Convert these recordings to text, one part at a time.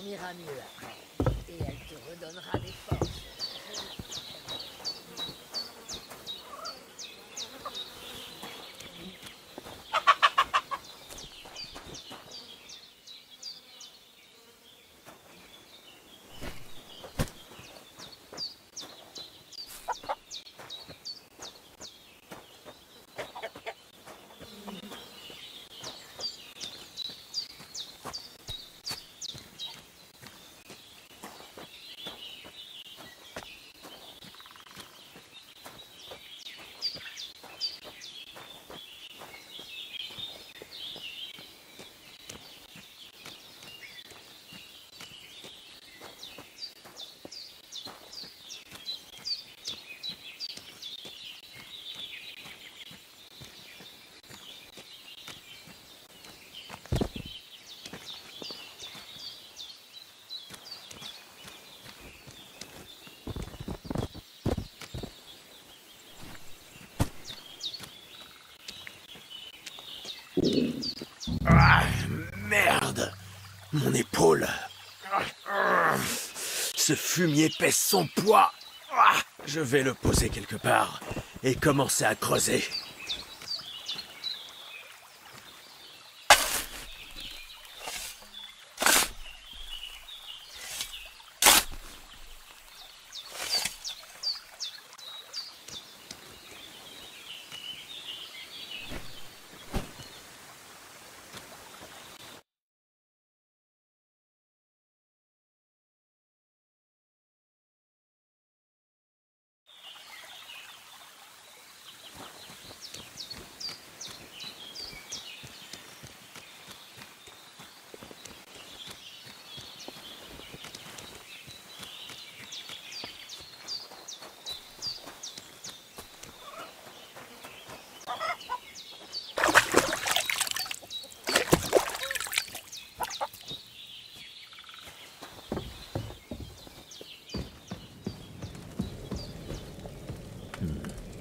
dormiras mieux après. Et elle te redonnera des forces. Ah, merde! Mon épaule! Ce fumier pèse son poids! Je vais le poser quelque part et commencer à creuser.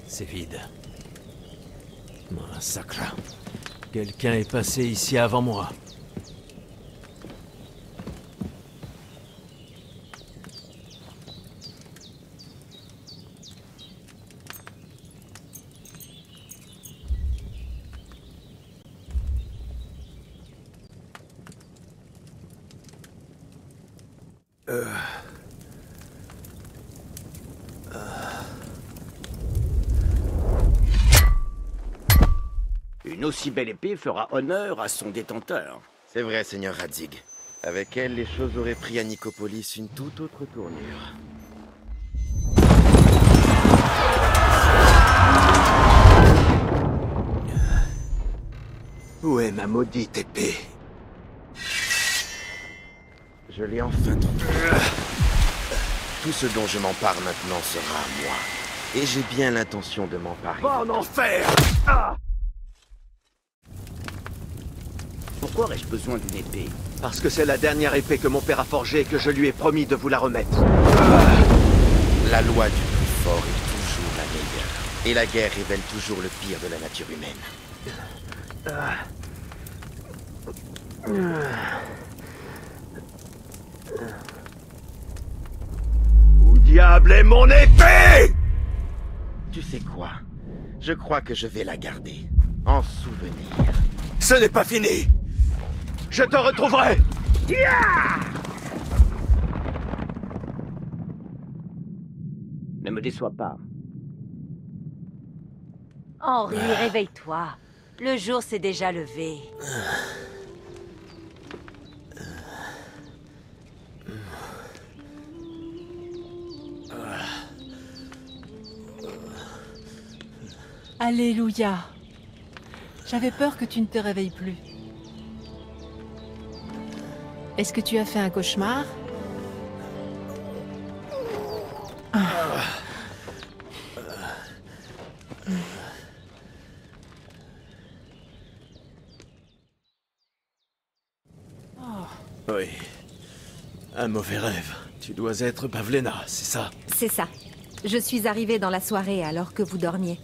C'est vide. Massacre. Quelqu'un est passé ici avant moi. Une aussi belle épée fera honneur à son détenteur. C'est vrai, Seigneur Radzig. Avec elle, les choses auraient pris à Nicopolis une toute autre tournure. Où est ma maudite épée? Je l'ai enfin trouvée. Tout ce dont je m'empare maintenant sera à moi. Et j'ai bien l'intention de m'emparer. En enfer! Pourquoi aurais-je besoin d'une épée? Parce que c'est la dernière épée que mon père a forgée et que je lui ai promis de vous la remettre. La loi du plus fort est toujours la meilleure. Et la guerre révèle toujours le pire de la nature humaine. Où diable est mon épée? Tu sais quoi? Je crois que je vais la garder. En souvenir. Ce n'est pas fini! Je te retrouverai! Ne me déçois pas. Henri, réveille-toi. Le jour s'est déjà levé. Alléluia. J'avais peur que tu ne te réveilles plus. Est-ce que tu as fait un cauchemar? Oui. Un mauvais rêve. Tu dois être Pavlena, c'est ça? C'est ça. Je suis arrivée dans la soirée alors que vous dormiez.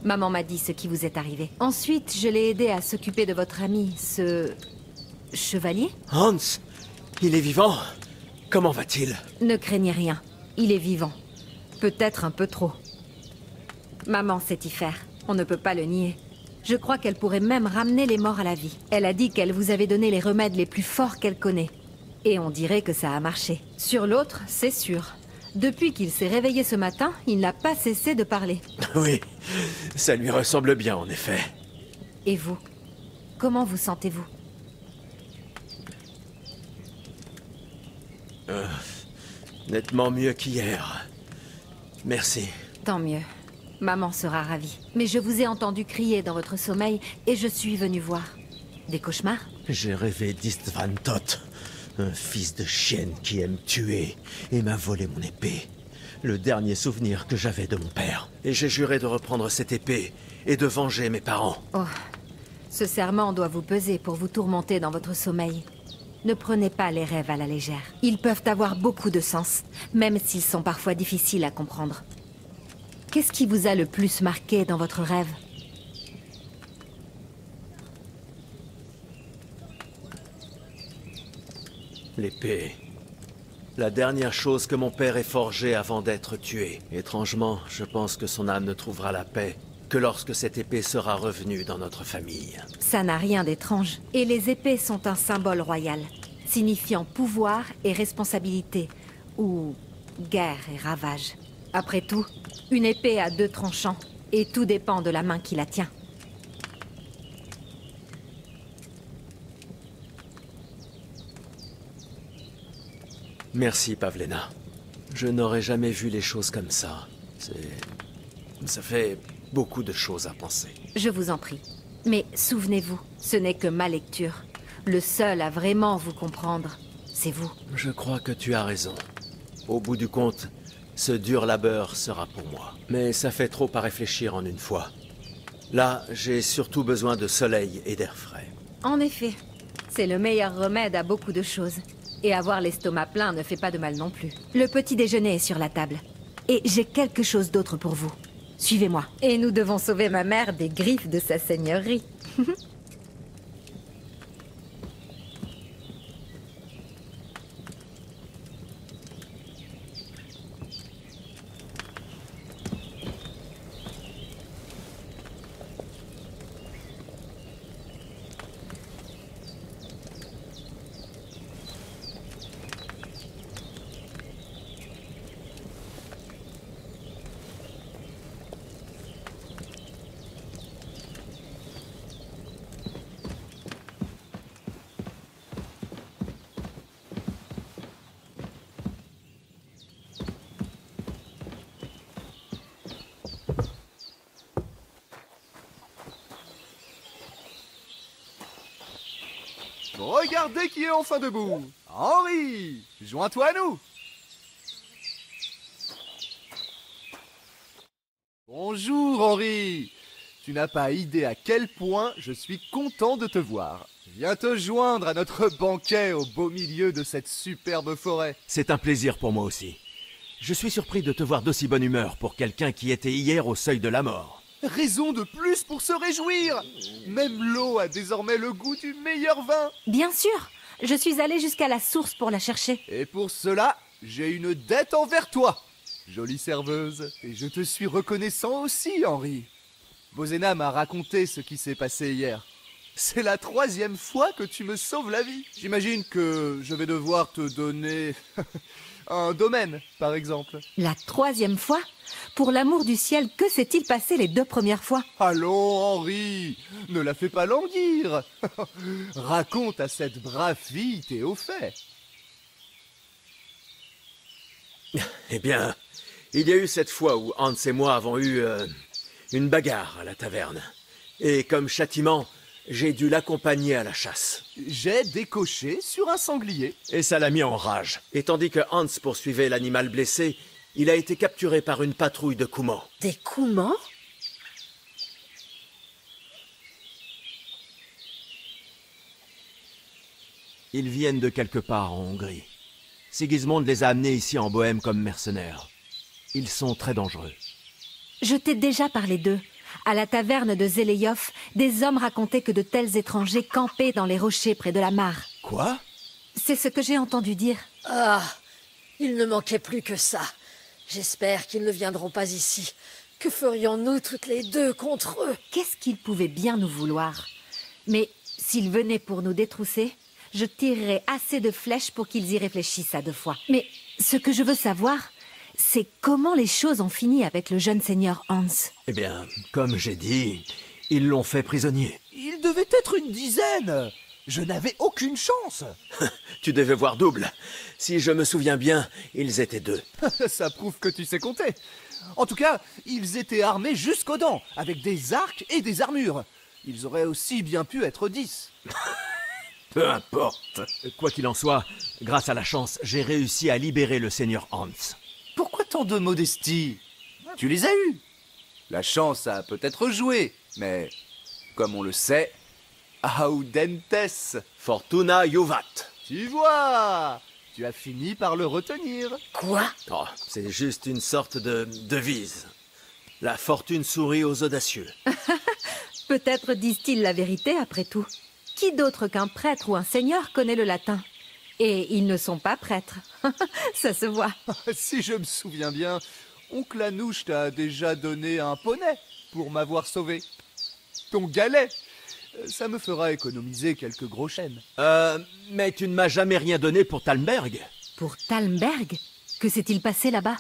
Maman m'a dit ce qui vous est arrivé. Ensuite, je l'ai aidé à s'occuper de votre ami, ce... chevalier? Hans! Il est vivant? Comment va-t-il? Ne craignez rien. Il est vivant. Peut-être un peu trop. Maman sait y faire. On ne peut pas le nier. Je crois qu'elle pourrait même ramener les morts à la vie. Elle a dit qu'elle vous avait donné les remèdes les plus forts qu'elle connaît. Et on dirait que ça a marché. Sur l'autre, c'est sûr. Depuis qu'il s'est réveillé ce matin, il n'a pas cessé de parler. Oui, ça lui ressemble bien en effet. Et vous? Comment vous sentez-vous? Nettement mieux qu'hier. Merci. Tant mieux. Maman sera ravie. Mais je vous ai entendu crier dans votre sommeil et je suis venue voir. Des cauchemars? J'ai rêvé d'Istvan Toth, un fils de chienne qui aime tuer et m'a volé mon épée. Le dernier souvenir que j'avais de mon père. Et j'ai juré de reprendre cette épée et de venger mes parents. Oh, ce serment doit vous peser pour vous tourmenter dans votre sommeil. Ne prenez pas les rêves à la légère. Ils peuvent avoir beaucoup de sens, même s'ils sont parfois difficiles à comprendre. Qu'est-ce qui vous a le plus marqué dans votre rêve? L'épée. La dernière chose que mon père ait forgée avant d'être tué. Étrangement, je pense que son âme ne trouvera la paix que lorsque cette épée sera revenue dans notre famille. Ça n'a rien d'étrange. Et les épées sont un symbole royal, signifiant pouvoir et responsabilité, ou guerre et ravage. Après tout, une épée a 2 tranchants, et tout dépend de la main qui la tient. Merci, Pavlena. Je n'aurais jamais vu les choses comme ça. Ça fait beaucoup de choses à penser. Je vous en prie. Mais souvenez-vous, ce n'est que ma lecture. Le seul à vraiment vous comprendre, c'est vous. Je crois que tu as raison. Au bout du compte, ce dur labeur sera pour moi. Mais ça fait trop à réfléchir en une fois. Là, j'ai surtout besoin de soleil et d'air frais. En effet, c'est le meilleur remède à beaucoup de choses. Et avoir l'estomac plein ne fait pas de mal non plus. Le petit déjeuner est sur la table. Et j'ai quelque chose d'autre pour vous. Suivez-moi. Et nous devons sauver ma mère des griffes de sa seigneurie. Regardez qui est enfin debout. Henri, joins-toi à nous. Bonjour Henri. Tu n'as pas idée à quel point je suis content de te voir. Viens te joindre à notre banquet au beau milieu de cette superbe forêt. C'est un plaisir pour moi aussi. Je suis surpris de te voir d'aussi bonne humeur pour quelqu'un qui était hier au seuil de la mort. Raison de plus pour se réjouir. Même l'eau a désormais le goût du meilleur vin. Bien sûr. Je suis allée jusqu'à la source pour la chercher. Et pour cela, j'ai une dette envers toi, jolie serveuse. Et je te suis reconnaissant aussi, Henri. Bozena m'a raconté ce qui s'est passé hier. C'est la 3e fois que tu me sauves la vie. J'imagine que je vais devoir te donner un domaine, par exemple. La 3e fois? Pour l'amour du ciel, que s'est-il passé les 2 premières fois? Allons, Henri, ne la fais pas languir. Raconte à cette brave fille tes hauts faits. Eh bien, il y a eu cette fois où Hans et moi avons eu une bagarre à la taverne. Et comme châtiment, j'ai dû l'accompagner à la chasse. J'ai décoché sur un sanglier. Et ça l'a mis en rage. Et tandis que Hans poursuivait l'animal blessé, il a été capturé par une patrouille de Coumans. Des Coumans? Ils viennent de quelque part en Hongrie. Sigismund les a amenés ici en Bohême comme mercenaires. Ils sont très dangereux. Je t'ai déjà parlé d'eux. À la taverne de Zeleyov, des hommes racontaient que de tels étrangers campaient dans les rochers près de la mare. Quoi? C'est ce que j'ai entendu dire. Ah, Il ne manquait plus que ça. J'espère qu'ils ne viendront pas ici. Que ferions-nous toutes les deux contre eux? Qu'est-ce qu'ils pouvaient bien nous vouloir? Mais s'ils venaient pour nous détrousser, je tirerais assez de flèches pour qu'ils y réfléchissent à 2 fois. Mais ce que je veux savoir, c'est comment les choses ont fini avec le jeune seigneur Hans. Eh bien, comme j'ai dit, ils l'ont fait prisonnier. Il devait être une dizaine. Je n'avais aucune chance. Tu devais voir double. Si je me souviens bien, ils étaient 2. Ça prouve que tu sais compter. En tout cas, ils étaient armés jusqu'aux dents, avec des arcs et des armures. Ils auraient aussi bien pu être 10. Peu importe. Quoi qu'il en soit, grâce à la chance, j'ai réussi à libérer le seigneur Hans. Pourquoi tant de modestie? Tu les as eus. La chance a peut-être joué, mais comme on le sait, Audentes. Fortuna Juvat. Tu vois, tu as fini par le retenir. Quoi? Oh, c'est juste une sorte de devise. La fortune sourit aux audacieux. Peut-être disent-ils la vérité après tout. Qui d'autre qu'un prêtre ou un seigneur connaît le latin? Et ils ne sont pas prêtres. Ça se voit. Si je me souviens bien, oncle Anouche t'a déjà donné un poney pour m'avoir sauvé. Ton galet, ça me fera économiser quelques gros chênes. Mais tu ne m'as jamais rien donné pour Talmberg. Pour Talmberg? Que s'est-il passé là-bas?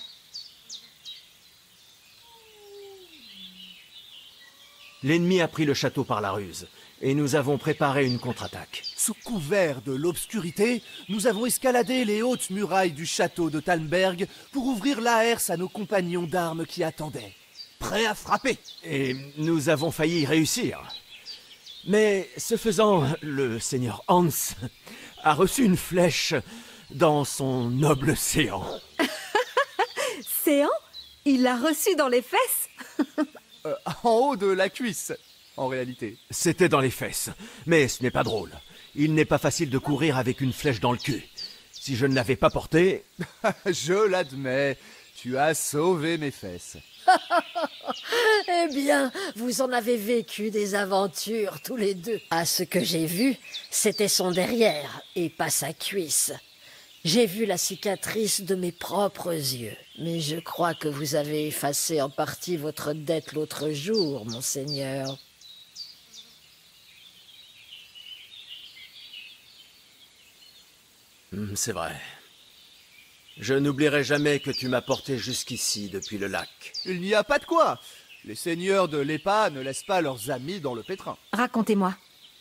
L'ennemi a pris le château par la ruse, et nous avons préparé une contre-attaque. Sous couvert de l'obscurité, nous avons escaladé les hautes murailles du château de Talmberg pour ouvrir la herse à nos compagnons d'armes qui attendaient, prêts à frapper. Et nous avons failli y réussir. Mais ce faisant, le seigneur Hans a reçu une flèche dans son noble séant. Séant? Il l'a reçu dans les fesses? En haut de la cuisse, en réalité. C'était dans les fesses, mais ce n'est pas drôle. Il n'est pas facile de courir avec une flèche dans le cul. Si je ne l'avais pas portée... Je l'admets, tu as sauvé mes fesses. Eh bien, vous en avez vécu des aventures tous les deux. À ce que j'ai vu, c'était son derrière et pas sa cuisse. J'ai vu la cicatrice de mes propres yeux. Mais je crois que vous avez effacé en partie votre dette l'autre jour, monseigneur. C'est vrai. Je n'oublierai jamais que tu m'as porté jusqu'ici depuis le lac. Il n'y a pas de quoi. Les seigneurs de l'Épa ne laissent pas leurs amis dans le pétrin. Racontez-moi,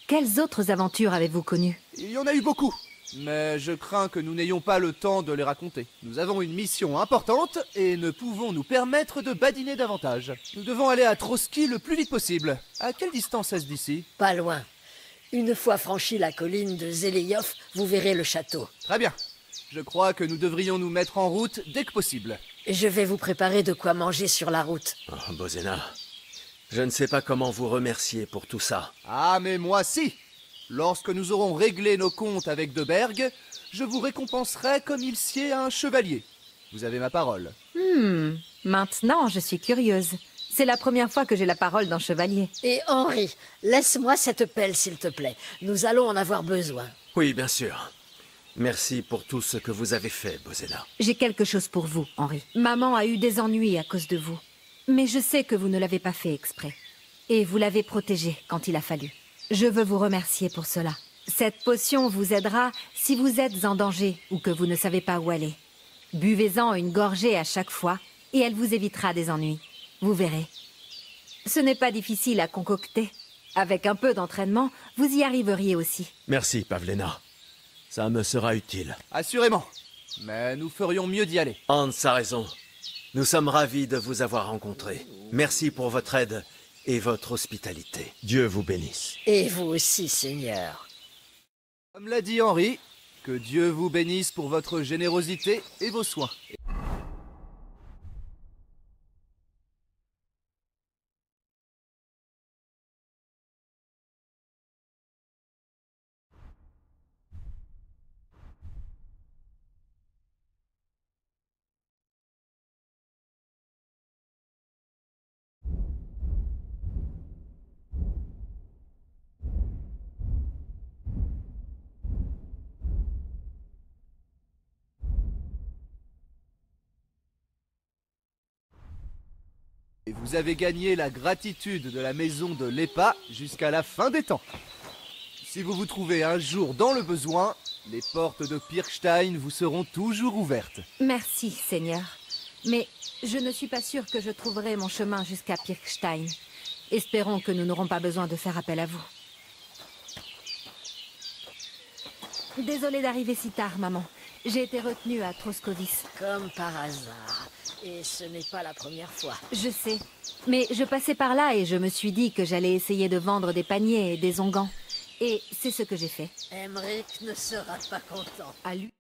quelles autres aventures avez-vous connues? Il y en a eu beaucoup, mais je crains que nous n'ayons pas le temps de les raconter. Nous avons une mission importante et ne pouvons nous permettre de badiner davantage. Nous devons aller à Trotsky le plus vite possible. À quelle distance est-ce d'ici? Pas loin. Une fois franchi la colline de Zeleyov, vous verrez le château. Très bien. Je crois que nous devrions nous mettre en route dès que possible. Je vais vous préparer de quoi manger sur la route. Oh, Bozena, je ne sais pas comment vous remercier pour tout ça. Ah, mais moi si. Lorsque nous aurons réglé nos comptes avec De Berg, je vous récompenserai comme il sied à un chevalier. Vous avez ma parole. Maintenant, je suis curieuse. C'est la première fois que j'ai la parole d'un chevalier. Et Henri, laisse-moi cette pelle, s'il te plaît. Nous allons en avoir besoin. Oui, bien sûr. Merci pour tout ce que vous avez fait, Bozena. J'ai quelque chose pour vous, Henri. Maman a eu des ennuis à cause de vous. Mais je sais que vous ne l'avez pas fait exprès. Et vous l'avez protégée quand il a fallu. Je veux vous remercier pour cela. Cette potion vous aidera si vous êtes en danger ou que vous ne savez pas où aller. Buvez-en une gorgée à chaque fois et elle vous évitera des ennuis. Vous verrez. Ce n'est pas difficile à concocter. Avec un peu d'entraînement, vous y arriveriez aussi. Merci, Pavlena. Ça me sera utile. Assurément. Mais nous ferions mieux d'y aller. Hans a raison. Nous sommes ravis de vous avoir rencontré. Merci pour votre aide et votre hospitalité. Dieu vous bénisse. Et vous aussi, Seigneur. Comme l'a dit Henri, que Dieu vous bénisse pour votre générosité et vos soins. et vous avez gagné la gratitude de la maison de l'Epa jusqu'à la fin des temps. Si vous vous trouvez un jour dans le besoin, les portes de Pirkstein vous seront toujours ouvertes. Merci, Seigneur. Mais je ne suis pas sûre que je trouverai mon chemin jusqu'à Pirkstein. Espérons que nous n'aurons pas besoin de faire appel à vous. Désolée d'arriver si tard, maman. J'ai été retenue à Troskovis. Comme par hasard. Et ce n'est pas la première fois. Je sais. Mais je passais par là et je me suis dit que j'allais essayer de vendre des paniers et des onguents. Et c'est ce que j'ai fait. Emmerich ne sera pas content. À lui.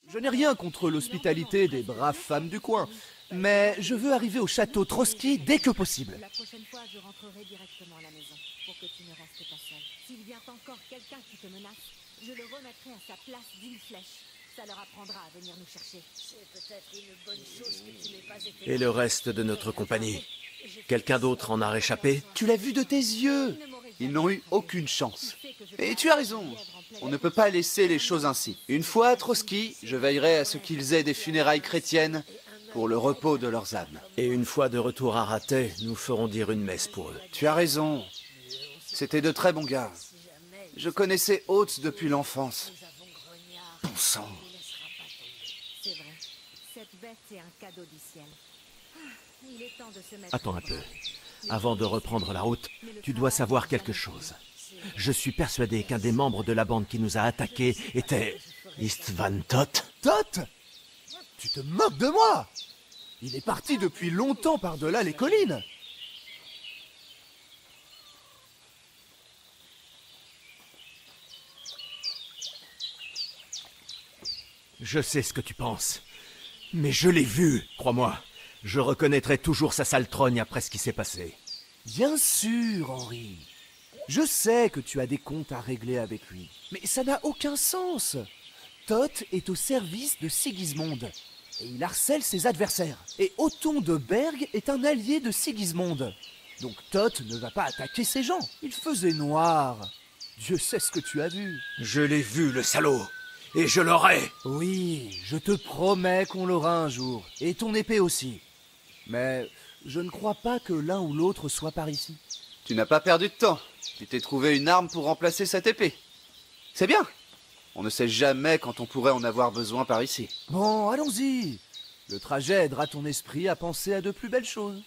Je n'ai rien contre l'hospitalité des braves femmes du coin, mais je veux arriver au château Trotsky dès que possible. La prochaine fois, je rentrerai directement à la maison pour que tu ne restes pas seul. S'il vient encore quelqu'un qui te menace, je le remettrai à sa place d'une flèche. Ça leur apprendra à venir nous chercher. C'est peut-être une bonne chose que tu n'aies pas été... Et le reste de notre compagnie? Quelqu'un d'autre en a réchappé? Tu l'as vu de tes yeux. Ils n'ont eu aucune chance. Et tu as raison. On ne peut pas laisser les choses ainsi. Une fois à Trotsky, je veillerai à ce qu'ils aient des funérailles chrétiennes pour le repos de leurs âmes. Et une fois de retour à Rathais, nous ferons dire une messe pour eux. Tu as raison. C'était de très bons gars. Je connaissais Oates depuis l'enfance. Bon sang. C'est vrai. Cette bête est un cadeau du ciel. Il est temps de se mettre... Attends un peu. Avant de reprendre la route, tu dois savoir quelque chose. Je suis persuadé qu'un des membres de la bande qui nous a attaqués était... Istvan Toth. Toth? Tu te moques de moi? Il est parti depuis longtemps par-delà les collines. Je sais ce que tu penses. Mais je l'ai vu, crois-moi. Je reconnaîtrai toujours sa sale trogne après ce qui s'est passé. Bien sûr, Henri. Je sais que tu as des comptes à régler avec lui. Mais ça n'a aucun sens. Toth est au service de Sigismund. Et il harcèle ses adversaires. Et Othon de Berg est un allié de Sigismund. Donc Toth ne va pas attaquer ces gens. Il faisait noir. Dieu sait ce que tu as vu. Je l'ai vu, le salaud. Et je l'aurai. Oui, je te promets qu'on l'aura un jour. Et ton épée aussi. Mais je ne crois pas que l'un ou l'autre soit par ici. Tu n'as pas perdu de temps. Tu t'es trouvé une arme pour remplacer cette épée. C'est bien. On ne sait jamais quand on pourrait en avoir besoin par ici. Bon, allons-y. Le trajet aidera ton esprit à penser à de plus belles choses.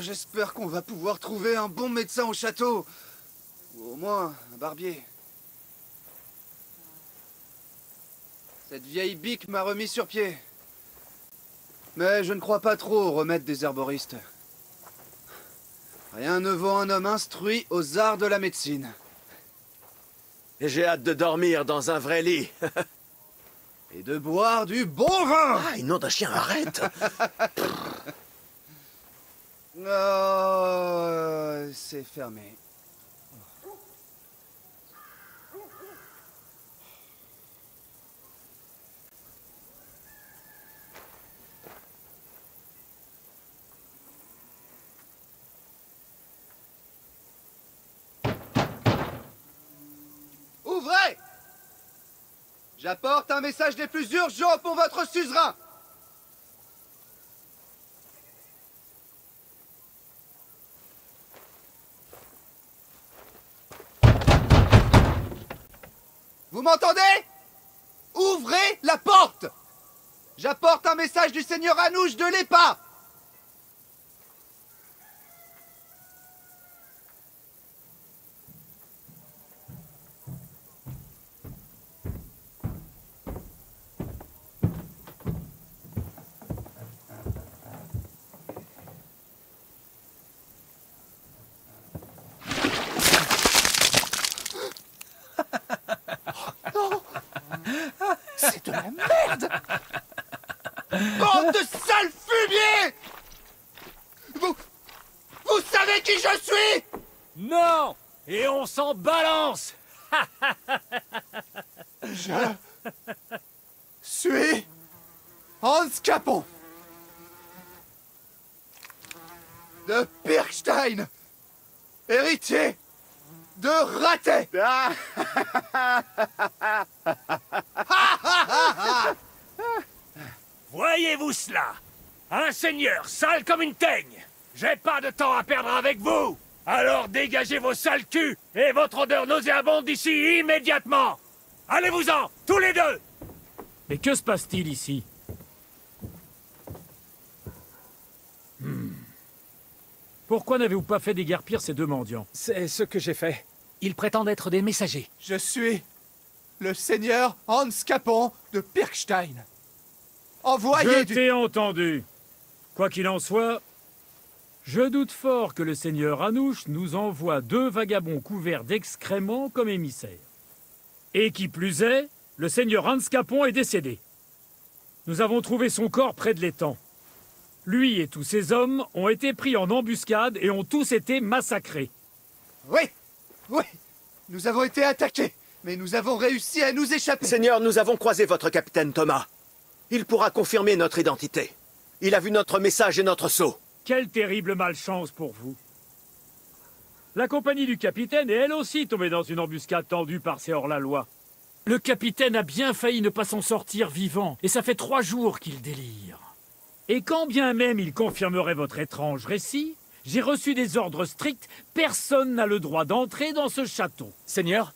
j'espère qu'on va pouvoir trouver un bon médecin au château. Ou au moins, un barbier. Cette vieille bique m'a remis sur pied. Mais je ne crois pas trop au remède des herboristes. Rien ne vaut un homme instruit aux arts de la médecine. Et j'ai hâte de dormir dans un vrai lit. Et de boire du bon vin! Ah, nom d'un chien, arrête! Oh, c'est fermé. Ouvrez! J'apporte un message des plus urgents pour votre suzerain! Vous m'entendez? Ouvrez la porte! J'apporte un message du seigneur Anouche de l'Épa! C'est de la merde! Bande de sales fumiers! Vous savez qui je suis? Non! Et on s'en balance! Je suis Hans Capon de Pirkstein, héritier de Ratet. Voyez-vous cela? Un seigneur sale comme une teigne! J'ai pas de temps à perdre avec vous! Alors dégagez vos sales culs et votre odeur nauséabonde d'ici immédiatement! Allez-vous-en, tous les deux! Mais que se passe-t-il ici? Pourquoi n'avez-vous pas fait déguerpir ces deux mendiants? C'est ce que j'ai fait. Ils prétendent être des messagers. Je suis le seigneur Hans Capon de Pirkstein. Envoyez Je t'ai entendu. Quoi qu'il en soit, je doute fort que le seigneur Anouche nous envoie deux vagabonds couverts d'excréments comme émissaires. Et qui plus est, le seigneur Hans Capon est décédé. Nous avons trouvé son corps près de l'étang. Lui et tous ses hommes ont été pris en embuscade et ont tous été massacrés. Oui, oui, nous avons été attaqués, mais nous avons réussi à nous échapper. Seigneur, nous avons croisé votre capitaine Thomas. Il pourra confirmer notre identité. Il a vu notre message et notre sceau. Quelle terrible malchance pour vous. La compagnie du capitaine est elle aussi tombée dans une embuscade tendue par ces hors-la-loi. Le capitaine a bien failli ne pas s'en sortir vivant, et ça fait 3 jours qu'il délire. Et quand bien même il confirmerait votre étrange récit, j'ai reçu des ordres stricts, personne n'a le droit d'entrer dans ce château. Seigneur,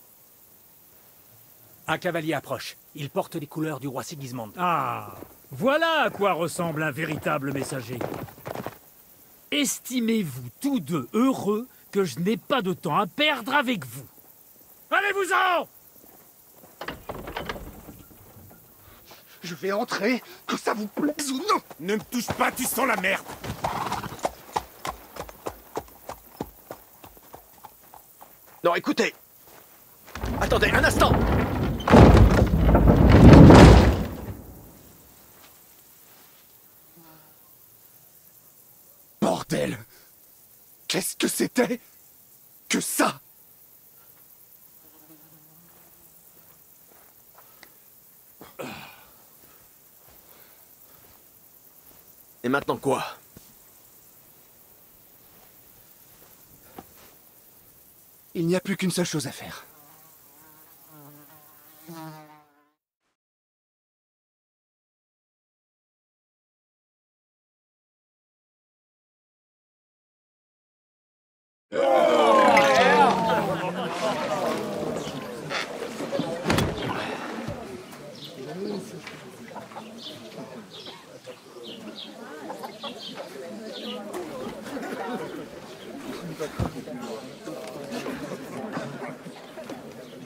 un cavalier approche. Il porte les couleurs du roi Sigismund. Ah, voilà à quoi ressemble un véritable messager. Estimez-vous tous deux heureux que je n'ai pas de temps à perdre avec vous. Allez-vous-en! Je vais entrer, que ça vous plaise ou non. Ne me touche pas, tu sens la merde. Non, écoutez. Attendez, un instant. Bordel! Qu'est-ce que c'était que ça? Et maintenant quoi? Il n'y a plus qu'une seule chose à faire.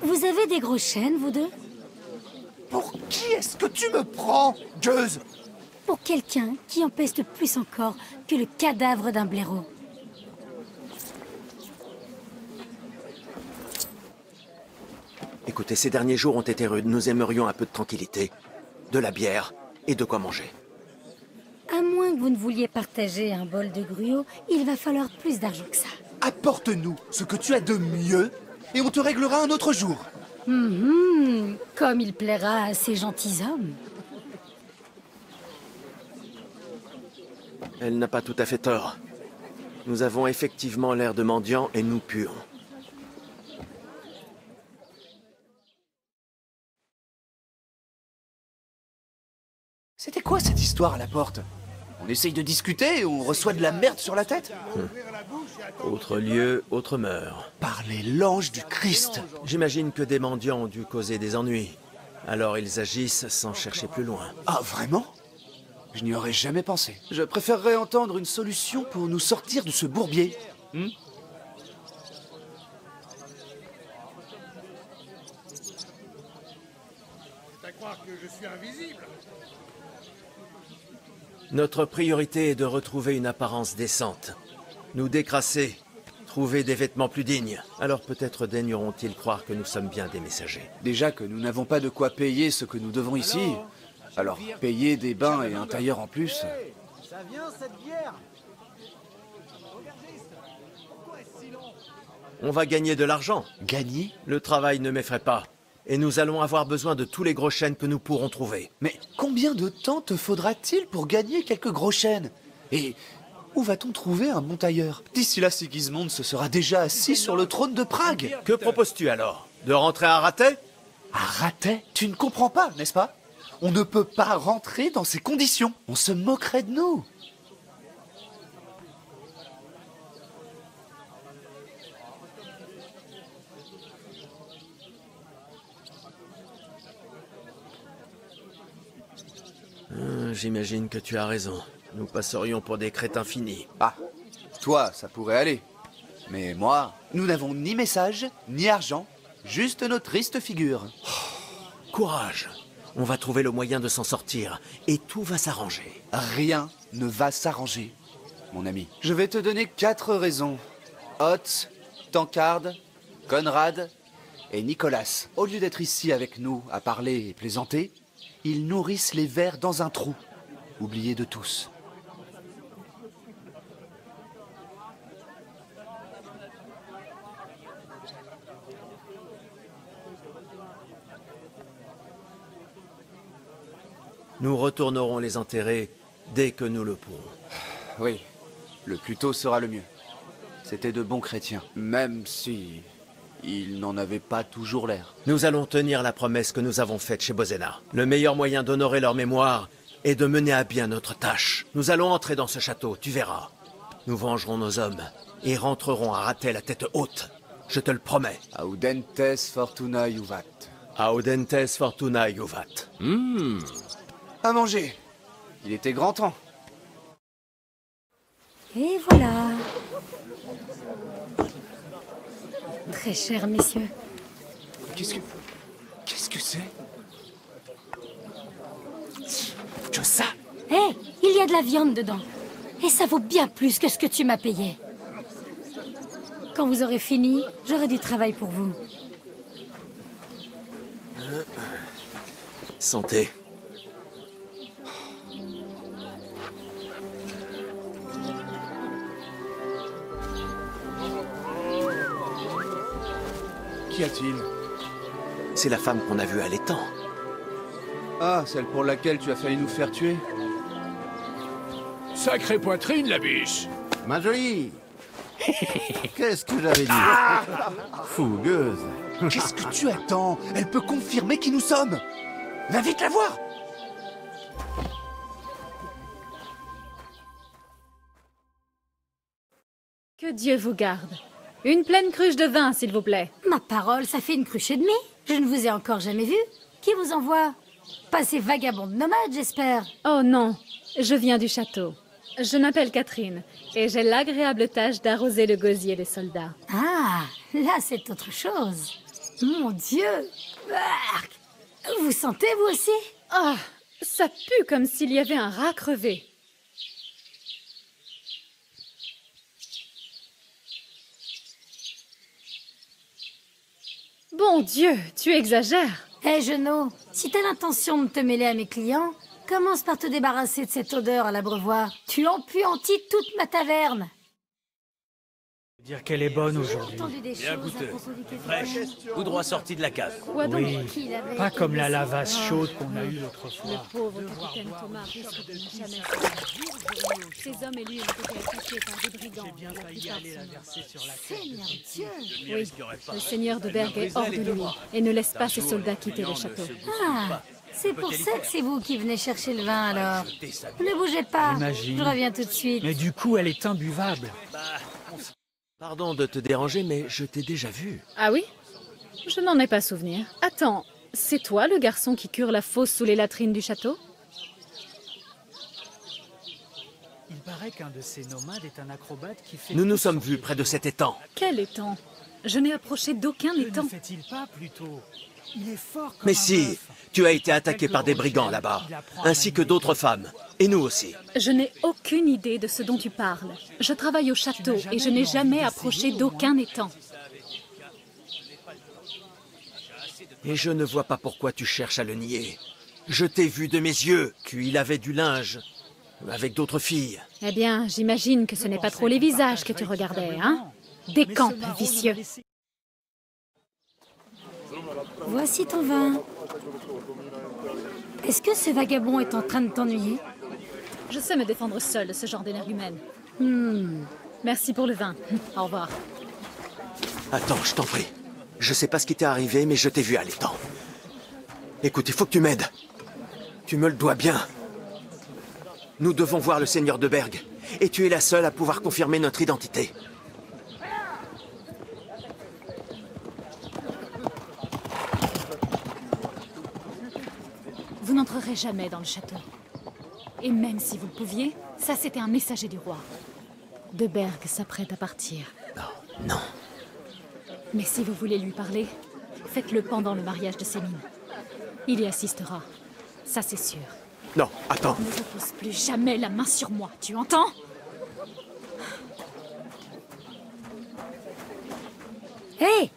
Vous avez des gros chênes, vous deux? Pour qui est-ce que tu me prends, gueuse? Pour quelqu'un qui en peste plus encore que le cadavre d'un blaireau. Écoutez, ces derniers jours ont été rudes. Nous aimerions un peu de tranquillité, de la bière et de quoi manger. À moins que vous ne vouliez partager un bol de gruau, il va falloir plus d'argent que ça. Apporte-nous ce que tu as de mieux et on te réglera un autre jour. Comme il plaira à ces gentilshommes. Elle n'a pas tout à fait tort. Nous avons effectivement l'air de mendiants et nous puons. C'était quoi cette histoire à la porte? On essaye de discuter et on reçoit de la merde sur la tête? Autre lieu, autre mœurs. Par les langes du Christ! J'imagine que des mendiants ont dû causer des ennuis. Alors ils agissent sans chercher plus loin. Ah, vraiment? Je n'y aurais jamais pensé. Je préférerais entendre une solution pour nous sortir de ce bourbier. C'est à croire que je suis invisible. Notre priorité est de retrouver une apparence décente. Nous décrasser, trouver des vêtements plus dignes. Alors peut-être daigneront-ils croire que nous sommes bien des messagers. Déjà que nous n'avons pas de quoi payer ce que nous devons ici. Alors, payer des bains et un tailleur en plus... Ça vient, cette bière? On va gagner de l'argent. Gagner? Le travail ne m'effraie pas. Et nous allons avoir besoin de tous les gros chênes que nous pourrons trouver. Mais combien de temps te faudra-t-il pour gagner quelques gros chênes? Et où va-t-on trouver un bon tailleur? D'ici là, Sigismond se sera déjà assis sur le trône de Prague. Que proposes-tu alors? De rentrer à Ratet? À Ratet? Tu ne comprends pas, n'est-ce pas? On ne peut pas rentrer dans ces conditions. On se moquerait de nous. J'imagine que tu as raison. Nous passerions pour des crétins finis. Ah, toi, ça pourrait aller. Mais moi, nous n'avons ni message, ni argent, juste nos tristes figures. Courage. On va trouver le moyen de s'en sortir, et tout va s'arranger. Rien ne va s'arranger, mon ami. Je vais te donner 4 raisons. Otz, Tancard, Conrad et Nicolas. Au lieu d'être ici avec nous à parler et plaisanter, ils nourrissent les vers dans un trou, oubliés de tous. Nous retournerons les enterrer dès que nous le pourrons. Oui, le plus tôt sera le mieux. C'étaient de bons chrétiens, même si ils n'en avaient pas toujours l'air. Nous allons tenir la promesse que nous avons faite chez Bozena. Le meilleur moyen d'honorer leur mémoire est de mener à bien notre tâche. Nous allons entrer dans ce château, tu verras. Nous vengerons nos hommes et rentrerons à Ratet la tête haute. Je te le promets. Audentes fortuna juvat. Audentes fortuna juvat. À manger. Il était grand temps. Et voilà. Très cher, messieurs. Qu'est-ce que c'est? Que ça? Hé, il y a de la viande dedans. Et ça vaut bien plus que ce que tu m'as payé. Quand vous aurez fini, j'aurai du travail pour vous. Santé. Qu'y a-t-il? C'est la femme qu'on a vue à l'étang. Ah, celle pour laquelle tu as failli nous faire tuer? Sacrée poitrine, la biche. Ma jolie. Qu'est-ce que j'avais dit? Fougueuse. Qu'est-ce que tu attends? Elle peut confirmer qui nous sommes. Va vite la voir. Que Dieu vous garde. Une pleine cruche de vin, s'il vous plaît. Ma parole, ça fait une cruche et demie. Je ne vous ai encore jamais vu. Qui vous envoie? Pas ces vagabonds de nomades, j'espère. Oh non, je viens du château. Je m'appelle Catherine et j'ai l'agréable tâche d'arroser le gosier des soldats. Ah, là c'est autre chose. Mon Dieu. Vous sentez vous aussi? Ah, ça pue comme s'il y avait un rat crevé. Bon Dieu, tu exagères. Hé, Genot, si t'as l'intention de te mêler à mes clients, commence par te débarrasser de cette odeur à l'abreuvoir. Tu empuantis toute ma taverne. Dire qu'elle est bonne aujourd'hui. Bien goûteux, fraîche, tout droit sorti de la cave. Quoi donc? Oui, pas comme la lavasse chaude qu'on a eue l'autre fois. Le pauvre capitaine Thomas risque de ne jamais survivre. Ces hommes et lui ont été attaqués par des brigands. J'ai bien failli aller la verser sur la tête. Seigneur Dieu. Oui, le seigneur de Berg est hors de lui et ne laisse pas ses soldats quitter le château. Ah, c'est pour ça que c'est vous qui venez chercher le vin alors. Ne bougez pas, J'imagine. je reviens tout de suite. Mais du coup, elle est imbuvable. Pardon de te déranger, mais je t'ai déjà vu. Ah oui? Je n'en ai pas souvenir. Attends, c'est toi le garçon qui cure la fosse sous les latrines du château? Il paraît qu'un de ces nomades est un acrobate qui fait... Nous nous sommes vus près de cet étang. Quel étang? Je n'ai approché d'aucun étang. Ne fait-il pas plutôt? Il est fort comme Mais un si, bœuf. tu as été attaqué par des brigands là-bas, ainsi que d'autres femmes. Et nous aussi. Je n'ai aucune idée de ce dont tu parles. Je travaille au château et je n'ai jamais approché d'aucun étang. Et je ne vois pas pourquoi tu cherches à le nier. Je t'ai vu de mes yeux. Tu y lavais du linge. Avec d'autres filles. Eh bien, j'imagine que ce n'est pas trop les visages que tu regardais, hein? Décampe, vicieux. Voici ton vin. Est-ce que ce vagabond est en train de t'ennuyer? Je sais me défendre seule de ce genre d'énergumène. Merci pour le vin. Au revoir. Attends, je t'en prie. Je sais pas ce qui t'est arrivé, mais je t'ai vu à l'étang. Écoute, il faut que tu m'aides. Tu me le dois bien. Nous devons voir le seigneur de Berg. Et tu es la seule à pouvoir confirmer notre identité. Vous n'entrerez jamais dans le château. Et même si vous le pouviez, ça c'était un messager du roi. De Berg s'apprête à partir. Non. Mais si vous voulez lui parler, faites-le pendant le mariage de Céline. Il y assistera. Ça c'est sûr. Non, attends. Ne repose plus jamais la main sur moi, tu entends? Hé!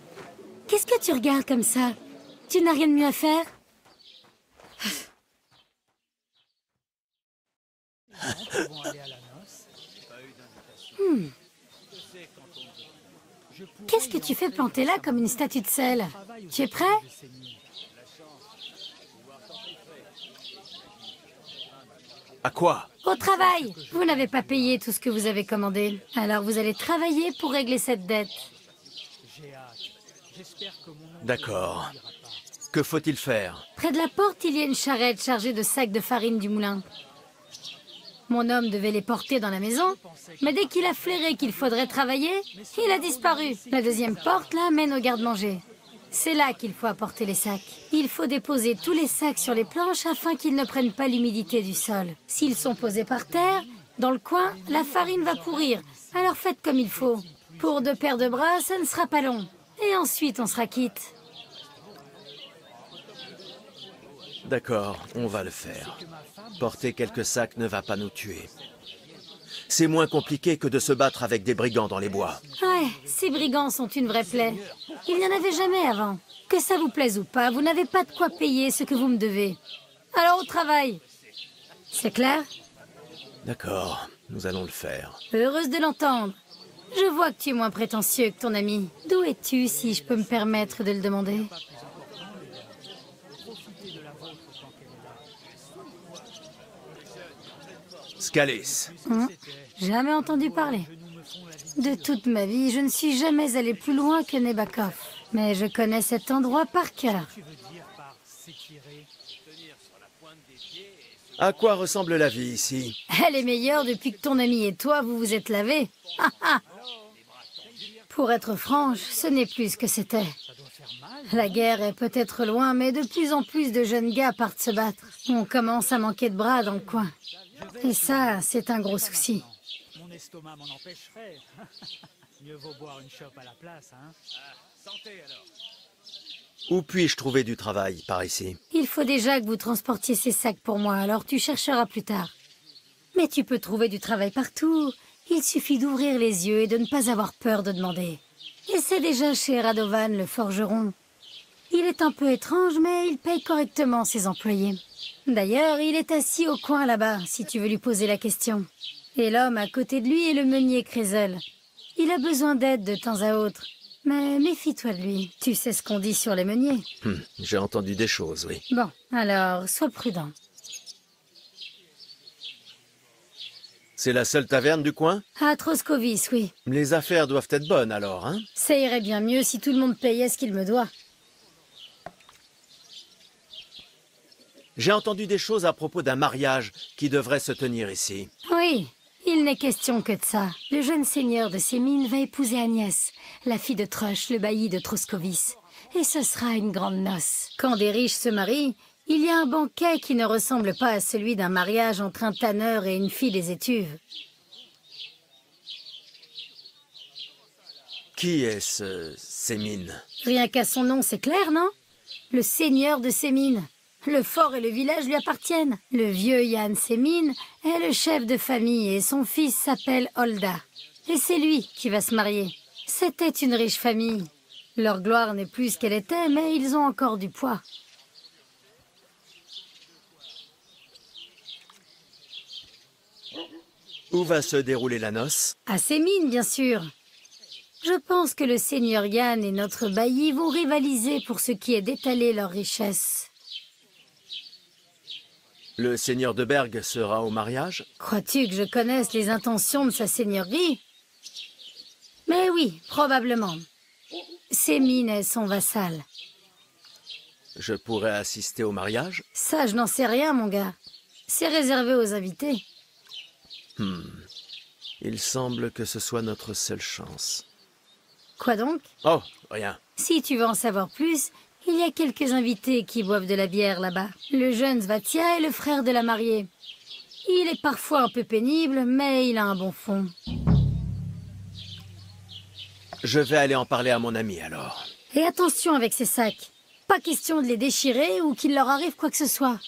Qu'est-ce que tu regardes comme ça? Tu n'as rien de mieux à faire? Qu'est-ce que tu fais planter là comme une statue de sel? Tu es prêt? À quoi? Au travail! Vous n'avez pas payé tout ce que vous avez commandé. Alors vous allez travailler pour régler cette dette. D'accord. Que faut-il faire? Près de la porte, il y a une charrette chargée de sacs de farine du moulin. Mon homme devait les porter dans la maison, mais dès qu'il a flairé qu'il faudrait travailler, il a disparu. La deuxième porte, là, mène au garde-manger. C'est là qu'il faut apporter les sacs. Il faut déposer tous les sacs sur les planches afin qu'ils ne prennent pas l'humidité du sol. S'ils sont posés par terre, dans le coin, la farine va pourrir. Alors faites comme il faut. Pour 2 paires de bras, ça ne sera pas long. Et ensuite, on sera quitte. D'accord, on va le faire. Porter quelques sacs ne va pas nous tuer. C'est moins compliqué que de se battre avec des brigands dans les bois. Ouais, ces brigands sont une vraie plaie. Il n'y en avait jamais avant. Que ça vous plaise ou pas, vous n'avez pas de quoi payer ce que vous me devez. Alors au travail. C'est clair? D'accord, nous allons le faire. Heureuse de l'entendre. Je vois que tu es moins prétentieux que ton ami. D'où es-tu, si je peux me permettre de le demander? Scalis. Jamais entendu parler. De toute ma vie, je ne suis jamais allé plus loin que Nebakov. Mais je connais cet endroit par cœur. À quoi ressemble la vie ici? Elle est meilleure depuis que ton ami et toi, vous vous êtes lavés. Pour être franche, ce n'est plus ce que c'était. La guerre est peut-être loin, mais de plus en plus de jeunes gars partent se battre. On commence à manquer de bras dans le coin. Et ça, c'est un gros souci. Mon estomac m'en empêcherait. Mieux vaut boire une chope à la place, hein. Santé alors. Où puis-je trouver du travail par ici? Il faut déjà que vous transportiez ces sacs pour moi, alors tu chercheras plus tard. Mais tu peux trouver du travail partout. Il suffit d'ouvrir les yeux et de ne pas avoir peur de demander. Et c'est déjà chez Radovan, le forgeron. Il est un peu étrange, mais il paye correctement ses employés. D'ailleurs, il est assis au coin là-bas, si tu veux lui poser la question. Et l'homme à côté de lui est le meunier Crézel. Il a besoin d'aide de temps à autre. Mais méfie-toi de lui. Tu sais ce qu'on dit sur les meuniers. J'ai entendu des choses, oui. Bon, alors, sois prudent. C'est la seule taverne du coin? À Troskovis, oui. Les affaires doivent être bonnes alors, hein? Ça irait bien mieux si tout le monde payait ce qu'il me doit. J'ai entendu des choses à propos d'un mariage qui devrait se tenir ici. Oui, il n'est question que de ça. Le jeune seigneur de Sémine va épouser Agnès, la fille de Trush, le bailli de Troskovis. Et ce sera une grande noce. Quand des riches se marient, il y a un banquet qui ne ressemble pas à celui d'un mariage entre un tanneur et une fille des étuves. Qui est ce Sémine? Rien qu'à son nom, c'est clair, non? Le seigneur de Sémine. Le fort et le village lui appartiennent. Le vieux Yann Sémine est le chef de famille et son fils s'appelle Holda. Et c'est lui qui va se marier. C'était une riche famille. Leur gloire n'est plus ce qu'elle était, mais ils ont encore du poids. Où va se dérouler la noce? À Sémine, bien sûr. Je pense que le seigneur Yann et notre bailli vont rivaliser pour ce qui est d'étaler leurs richesses. Le seigneur de Berg sera au mariage? Crois-tu que je connaisse les intentions de sa seigneurie? Mais oui, probablement. Sémine est son vassal. Je pourrais assister au mariage? Ça, je n'en sais rien, mon gars. C'est réservé aux invités. Il semble que ce soit notre seule chance. Quoi donc? Oh, rien. Si tu veux en savoir plus, il y a quelques invités qui boivent de la bière là-bas. Le jeune Svatia est le frère de la mariée. Il est parfois un peu pénible, mais il a un bon fond. Je vais aller en parler à mon ami alors. Et attention avec ces sacs. Pas question de les déchirer ou qu'il leur arrive quoi que ce soit.